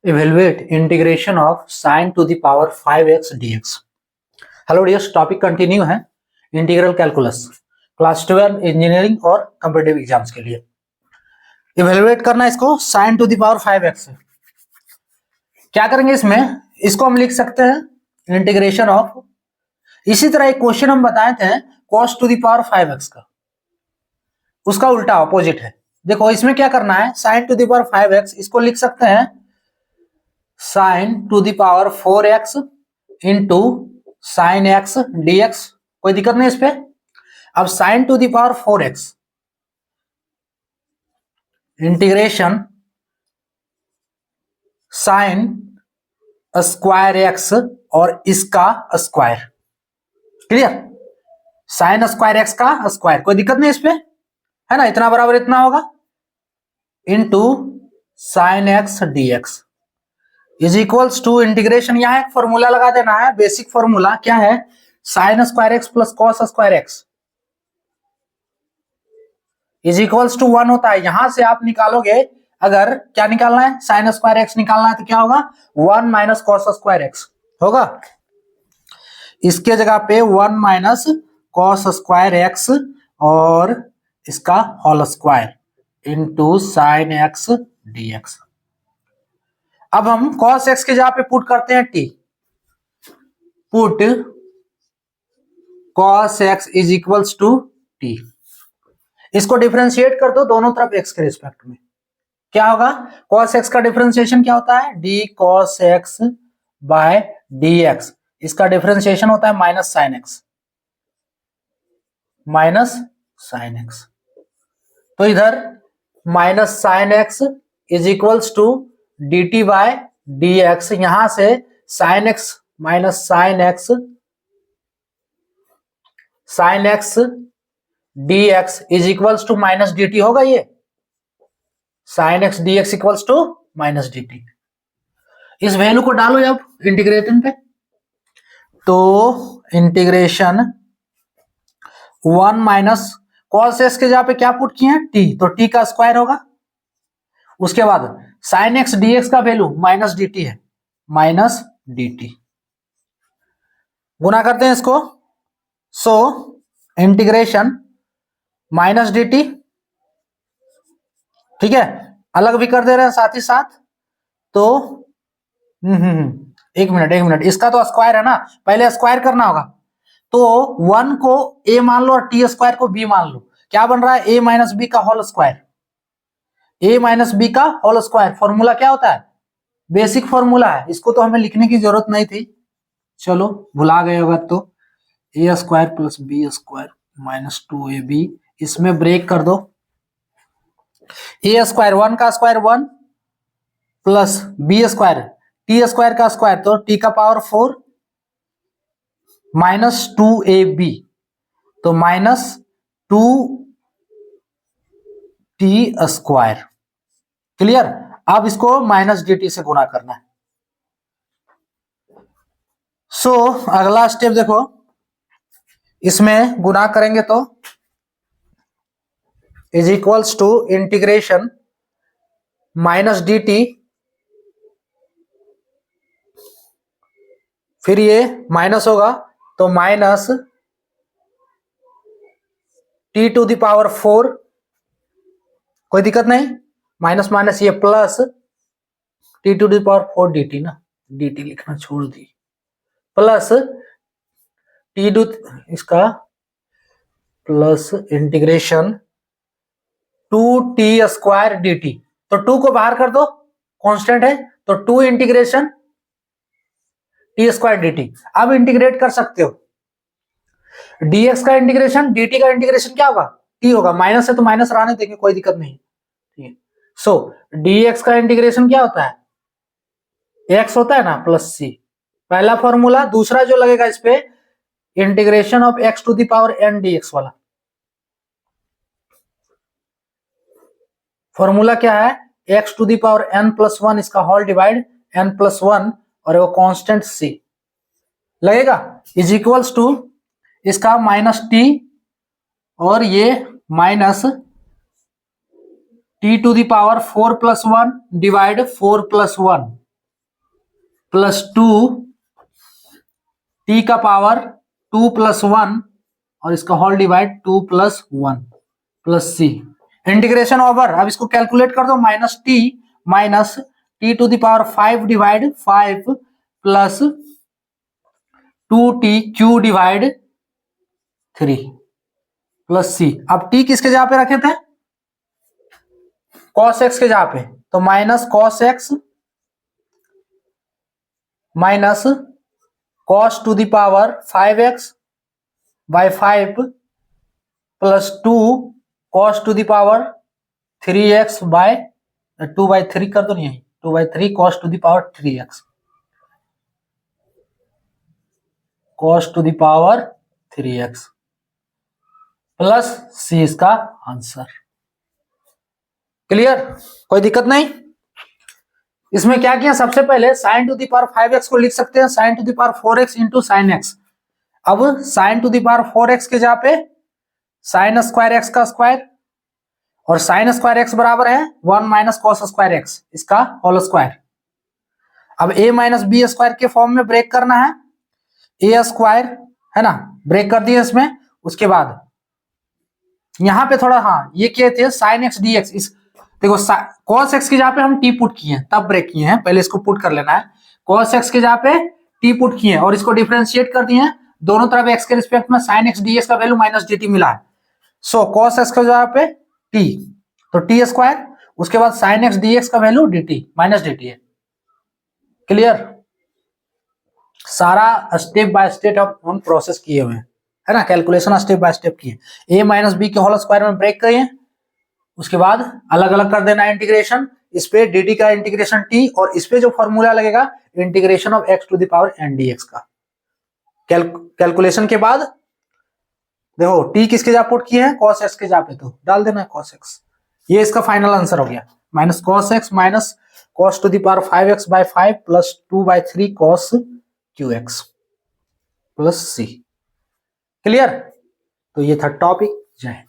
Evaluate integration of sin to the power 5x dx. Hello dears, topic continue है integral calculus class 12 engineering और competitive exams के लिए। Evaluate करना है इसको sin to the power 5x से। क्या करेंगे इसमें, इसको हम लिख सकते हैं इंटीग्रेशन ऑफ, इसी तरह एक क्वेश्चन हम बताए थे cos to the power 5x का, उसका उल्टा ऑपोजिट है। देखो इसमें क्या करना है, sin to the power 5x इसको लिख सकते हैं sin to the power 4x into sine x dx। कोई दिक्कत नहीं इस पे। अब sin to the power 4x integration sine square x और इसका square. Clear, sine square x का स्क्वायर, कोई दिक्कत नहीं इस पे, है ना। इतना बराबर इतना होगा into sine x dx is equals to integration, यहां एक फॉर्मूला लगा देना है, बेसिक फॉर्मूला क्या है, sine square x plus cos square x is equals to 1 होता है। यहां से आप निकालोगे, अगर क्या निकालना है, साइन स्क्वायर एक्स निकालना है तो क्या होगा 1 माइनस कॉस स्क्वायर एक्स होगा। इसके जगह पे 1 माइनस कॉस स्क्वायर एक्स और इसका whole square into sine x dx। अब हम cos x की जगह पे पुट करते हैं t, put cos x is equals to t। इसको डिफरेंशिएट कर दो दोनों तरफ x के रिस्पेक्ट में, क्या होगा, cos x का डिफरेंशिएशन क्या होता है, d cos x by dx। इसका डिफरेंशिएशन होता है माइनस साइन x। तो इधर minus sine x is equals to dt by dx, यहां से sine x minus sine x dx is equals to minus dt होगा। ये sine x dx equals to minus dt। इस value को डालो जब इंटीग्रेशन पे, तो इंटीग्रेशन 1 माइनस कॉस x के जगह पे क्या पुट किए हैं t, तो t का स्क्वायर होगा। उसके बाद साइन एक्स dx का वैल्यू माइनस dt है, माइनस dt गुना करते हैं इसको, सो इंटीग्रेशन माइनस dt, ठीक है, अलग भी कर दे रहे हैं साथ ही साथ। तो एक मिनट, इसका तो स्क्वायर है ना, पहले स्क्वायर करना होगा। तो 1 को a मान लो और t स्क्वायर को b मान लो, क्या बन रहा है, a माइनस बी का whole square, a minus B का होल स्क्वायर। फॉर्मूला क्या होता है, बेसिक फॉर्मूला है, इसको तो हमें लिखने की जरूरत नहीं थी, चलो भुला गए अगर तो, A square plus B square minus 2ab, इसमें ब्रेक कर दो, ए स्क्वायर 1 का square 1 plus B square T square का स्क्वायर, तो टी का पावर 4 माइनस 2ab, तो माइनस 2t स्क्वायर। क्लियर, अब इसको माइनस dt से गुना करना है। सो अगला स्टेप देखो, इसमें गुना करेंगे तो is equals to integration minus dt, फिर ये माइनस होगा तो minus t to the power 4, कोई दिक्कत नहीं, माइनस माइनस ये plus t to the power 4 dt ना, dt लिखना छोड़ दी, प्लस t टू इसका plus integration 2t square dt, तो 2 को बाहर कर दो, कांस्टेंट है, तो 2 इंटीग्रेशन t स्क्वायर dt। अब इंटीग्रेट कर सकते हो, dx का इंटीग्रेशन dt का इंटीग्रेशन क्या होगा, t होगा, माइनस है तो माइनस रहने देंगे, कोई दिक्कत नहीं, ठीक है। सो dx का इंटीग्रेशन क्या होता है, x होता है ना प्लस c, पहला फॉर्मूला। दूसरा जो लगेगा इस पे, integration of x to the power n dx वाला फॉर्मूला क्या है, x to the power n plus 1, इसका होल डिवाइड n प्लस 1 और वो कांस्टेंट c लगेगा, इज इक्वल्स टू इसका माइनस t और ये minus t to the power 4 plus 1 divide 4 plus 1 plus 2 T का पावर 2 प्लस 1 और इसका होल डिवाइड 2 प्लस 1 प्लस सी इंटीग्रेशन ओवर। अब इसको कैलकुलेट कर दो, minus T to the power 5 divide 5 plus 2t cube divide 3 plus C. अब T किसके जगह पे रखे थे? cos x के जगह पे, तो minus cos x minus cos to the power 5x by 5 plus 2 cos to the power 3x by 2/3 कर दो, नहीं 2/3 cos to the power 3x cos to the power 3x plus C इसका answer. Clear? कोई दिक्कत नहीं। इसमें क्या किया, सबसे पहले sin to the power 5x को लिख सकते हैं sin to the power 4x into sine x. अब sin to the power 4x के जगह पे sin स्क्वायर x का स्क्वायर, और sin स्क्वायर x बराबर है 1 माइनस cos स्क्वायर x, इसका होल स्क्वायर। अब a माइनस बी स्क्वायर के फॉर्म में ब्रेक करना है, a स्क्वायर है ना, ब्रेक कर दिया इसमें। उसके बाद यहां पे थोड़ा ये किए थे sin x dx, इस देखो cos x की जगह पे हम t पुट किए हैं, तब ब्रेक किए हैं, पहले इसको पुट कर लेना है। cos x की जगह पे t पुट किए हैं और इसको डिफरेंशिएट कर दिए हैं, दोनों तरफ x के रिस्पेक्ट में sin x dx का वैल्यू माइनस dt मिला है। सो cos x की जगह पे t, तो t स्क्वायर, उसके बाद sin x dx का वैल्यू dt माइनस dt है। क्लियर? सारा स्टेप बाय स्टेप हम प्रोसेस किए हुए हैं, है ना, कैलकुलेशन स्टेप बाय स्टेप किए। a माइनस बी के होल स्क्वायर में ब्रेक करिए, उसके बाद अलग अलग कर देना इंटीग्रेशन, इस पे dt का इंटीग्रेशन t, और इस पे जो फॉर्मूला लगेगा integration of x to the power n dx का। कैलकुलेशन के बाद देखो t किसके जगह पुट किए हैं, cos x के जगह पे, तो डाल देना है cos x। ये इसका फाइनल आंसर हो गया, minus cos x minus cos to the power 5x by 5 plus 2/3 cos qx plus c। Clear? तो ये था टॉपिक। जय हिंद।